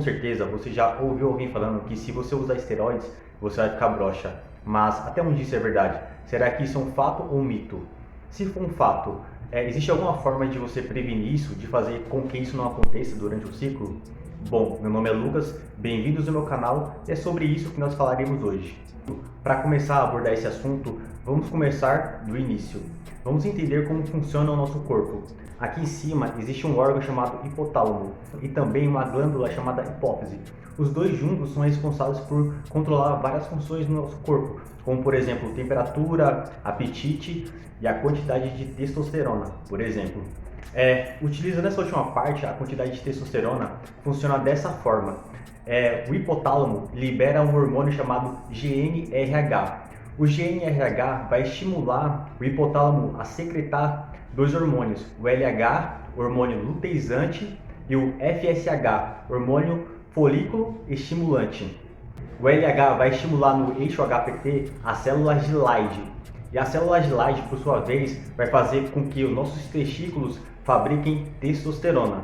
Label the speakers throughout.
Speaker 1: certeza você já ouviu alguém falando que se você usar esteroides, você vai ficar broxa. Mas até onde isso é verdade? Será que isso é um fato ou um mito? Se for um fato, existe alguma forma de você prevenir isso, de fazer com que isso não aconteça durante o ciclo? Bom, meu nome é Lucas, bem-vindos ao meu canal e é sobre isso que nós falaremos hoje. Para começar a abordar esse assunto, vamos começar do início. Vamos entender como funciona o nosso corpo. Aqui em cima existe um órgão chamado hipotálamo e também uma glândula chamada hipófise. Os dois juntos são responsáveis por controlar várias funções no nosso corpo, como por exemplo temperatura, apetite e a quantidade de testosterona, por exemplo. Utilizando essa última parte, a quantidade de testosterona funciona dessa forma. O hipotálamo libera um hormônio chamado GnRH. O GnRH vai estimular o hipotálamo a secretar dois hormônios, o LH, hormônio luteizante, e o FSH, hormônio folículo estimulante. O LH vai estimular no eixo HPT as células de Leydig, e as células de Leydig, por sua vez, vai fazer com que os nossos testículos fabriquem testosterona.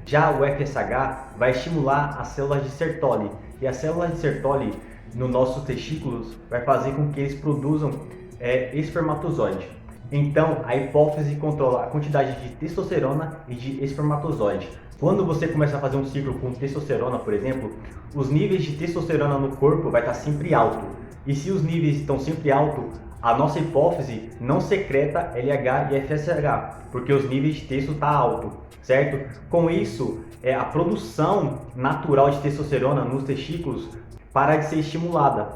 Speaker 1: Já o FSH vai estimular as células de Sertoli, e as células de Sertoli nos nossos testículos vai fazer com que eles produzam espermatozoide. Então, a hipófise controla a quantidade de testosterona e de espermatozoide. Quando você começa a fazer um ciclo com testosterona, por exemplo, os níveis de testosterona no corpo vai estar sempre alto. E se os níveis estão sempre altos, a nossa hipófise não secreta LH e FSH, porque os níveis de testo estão altos, certo? Com isso, a produção natural de testosterona nos testículos para de ser estimulada.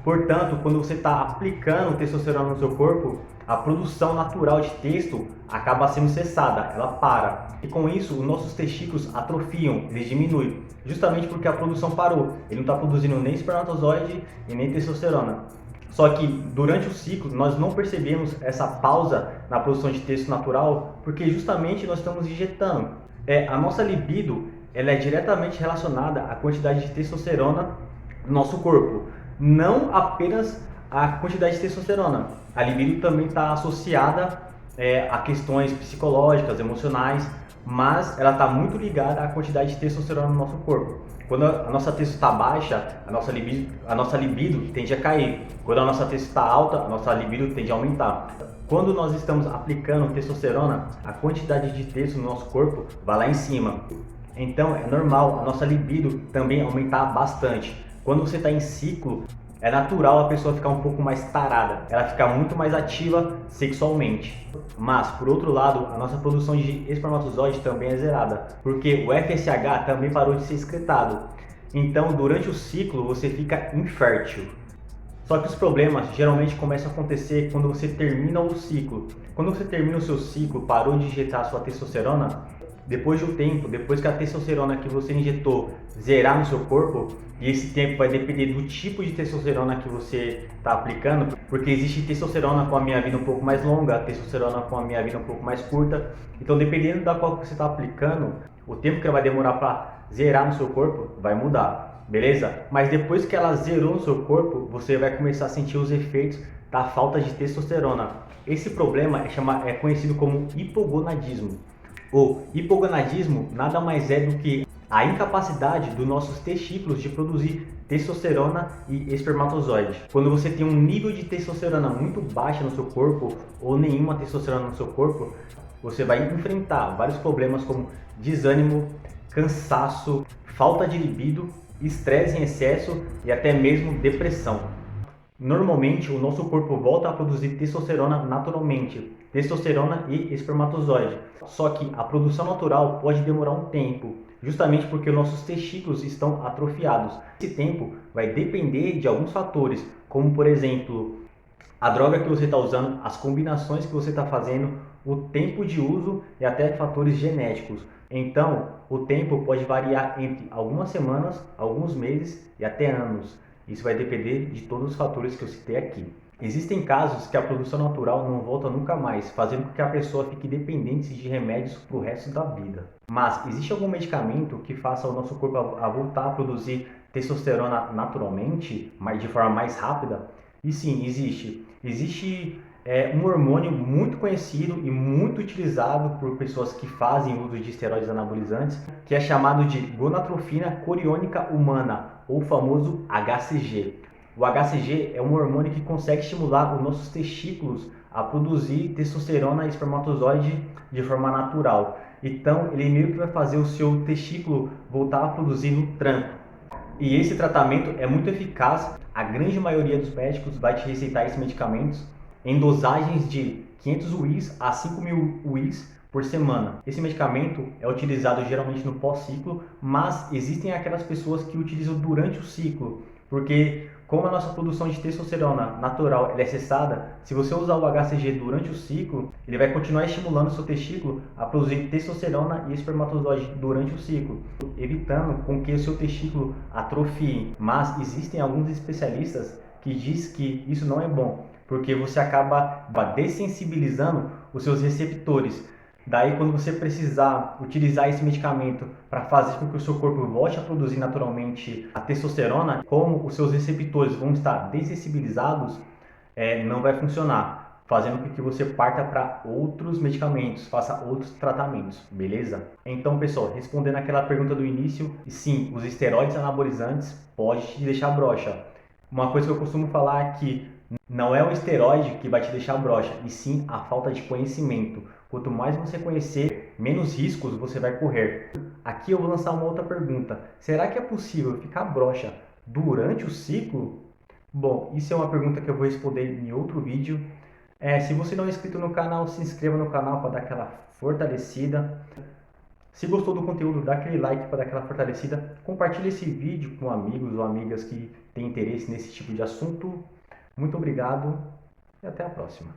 Speaker 1: Portanto, quando você está aplicando testosterona no seu corpo, a produção natural de testo acaba sendo cessada, ela para. E com isso, os nossos testículos atrofiam, eles diminuem, justamente porque a produção parou. Ele não está produzindo nem espermatozoide e nem testosterona. Só que durante o ciclo nós não percebemos essa pausa na produção de testo natural, porque justamente nós estamos injetando. A nossa libido ela é diretamente relacionada à quantidade de testosterona no nosso corpo, não apenas a quantidade de testosterona. A libido também está associada a questões psicológicas, emocionais, mas ela está muito ligada à quantidade de testosterona no nosso corpo. Quando a nossa testo está baixa, a nossa libido tende a cair. Quando a nossa testo está alta, a nossa libido tende a aumentar. Quando nós estamos aplicando testosterona, a quantidade de testo no nosso corpo vai lá em cima. Então é normal a nossa libido também aumentar bastante. Quando você está em ciclo, é natural a pessoa ficar um pouco mais tarada, ela ficar muito mais ativa sexualmente. Mas, por outro lado, a nossa produção de espermatozoide também é zerada, porque o FSH também parou de ser excretado. Então, durante o ciclo, você fica infértil. Só que os problemas geralmente começam a acontecer quando você termina o ciclo. Quando você termina o seu ciclo, parou de injetar a sua testosterona, depois de um tempo, depois que a testosterona que você injetou zerar no seu corpo, e esse tempo vai depender do tipo de testosterona que você está aplicando, porque existe testosterona com a meia-vida um pouco mais longa, testosterona com a meia-vida um pouco mais curta. Então, dependendo da qual você está aplicando, o tempo que ela vai demorar para zerar no seu corpo vai mudar, beleza? Mas depois que ela zerou no seu corpo, você vai começar a sentir os efeitos da falta de testosterona. Esse problema é conhecido como hipogonadismo. O hipogonadismo nada mais é do que a incapacidade dos nossos testículos de produzir testosterona e espermatozoide. Quando você tem um nível de testosterona muito baixo no seu corpo ou nenhuma testosterona no seu corpo, você vai enfrentar vários problemas como desânimo, cansaço, falta de libido, estresse em excesso e até mesmo depressão. Normalmente, o nosso corpo volta a produzir testosterona naturalmente, testosterona e espermatozoide. Só que a produção natural pode demorar um tempo, justamente porque nossos testículos estão atrofiados. Esse tempo vai depender de alguns fatores, como por exemplo, a droga que você está usando, as combinações que você está fazendo, o tempo de uso e até fatores genéticos. Então, o tempo pode variar entre algumas semanas, alguns meses e até anos. Isso vai depender de todos os fatores que eu citei aqui. Existem casos que a produção natural não volta nunca mais, fazendo com que a pessoa fique dependente de remédios para o resto da vida. Mas existe algum medicamento que faça o nosso corpo a voltar a produzir testosterona naturalmente, mas de forma mais rápida? E sim, existe. Existe é um hormônio muito conhecido e muito utilizado por pessoas que fazem uso de esteroides anabolizantes, que é chamado de gonatrofina coriônica humana, ou famoso HCG. O HCG é um hormônio que consegue estimular os nossos testículos a produzir testosterona e espermatozoide de forma natural. Então, ele meio que vai fazer o seu testículo voltar a produzir no tranco. E esse tratamento é muito eficaz. A grande maioria dos médicos vai te receitar esses medicamentos em dosagens de 500 UIs a 5.000 UIs por semana. Esse medicamento é utilizado geralmente no pós-ciclo, mas existem aquelas pessoas que utilizam durante o ciclo, porque como a nossa produção de testosterona natural é cessada, se você usar o HCG durante o ciclo, ele vai continuar estimulando o seu testículo a produzir testosterona e espermatozoide durante o ciclo, evitando com que o seu testículo atrofie. Mas existem alguns especialistas que dizem que isso não é bom, porque você acaba dessensibilizando os seus receptores. Daí, quando você precisar utilizar esse medicamento para fazer com que o seu corpo volte a produzir naturalmente a testosterona, como os seus receptores vão estar dessensibilizados, não vai funcionar, fazendo com que você parta para outros medicamentos, faça outros tratamentos, beleza? Então, pessoal, respondendo aquela pergunta do início, sim, os esteroides anabolizantes podem te deixar broxa. Uma coisa que eu costumo falar é que não é o esteroide que vai te deixar broxa, e sim a falta de conhecimento. Quanto mais você conhecer, menos riscos você vai correr. Aqui eu vou lançar uma outra pergunta. Será que é possível ficar broxa durante o ciclo? Bom, isso é uma pergunta que eu vou responder em outro vídeo. Se você não é inscrito no canal, se inscreva no canal para dar aquela fortalecida. Se gostou do conteúdo, dá aquele like para dar aquela fortalecida. Compartilhe esse vídeo com amigos ou amigas que têm interesse nesse tipo de assunto. Muito obrigado e até a próxima.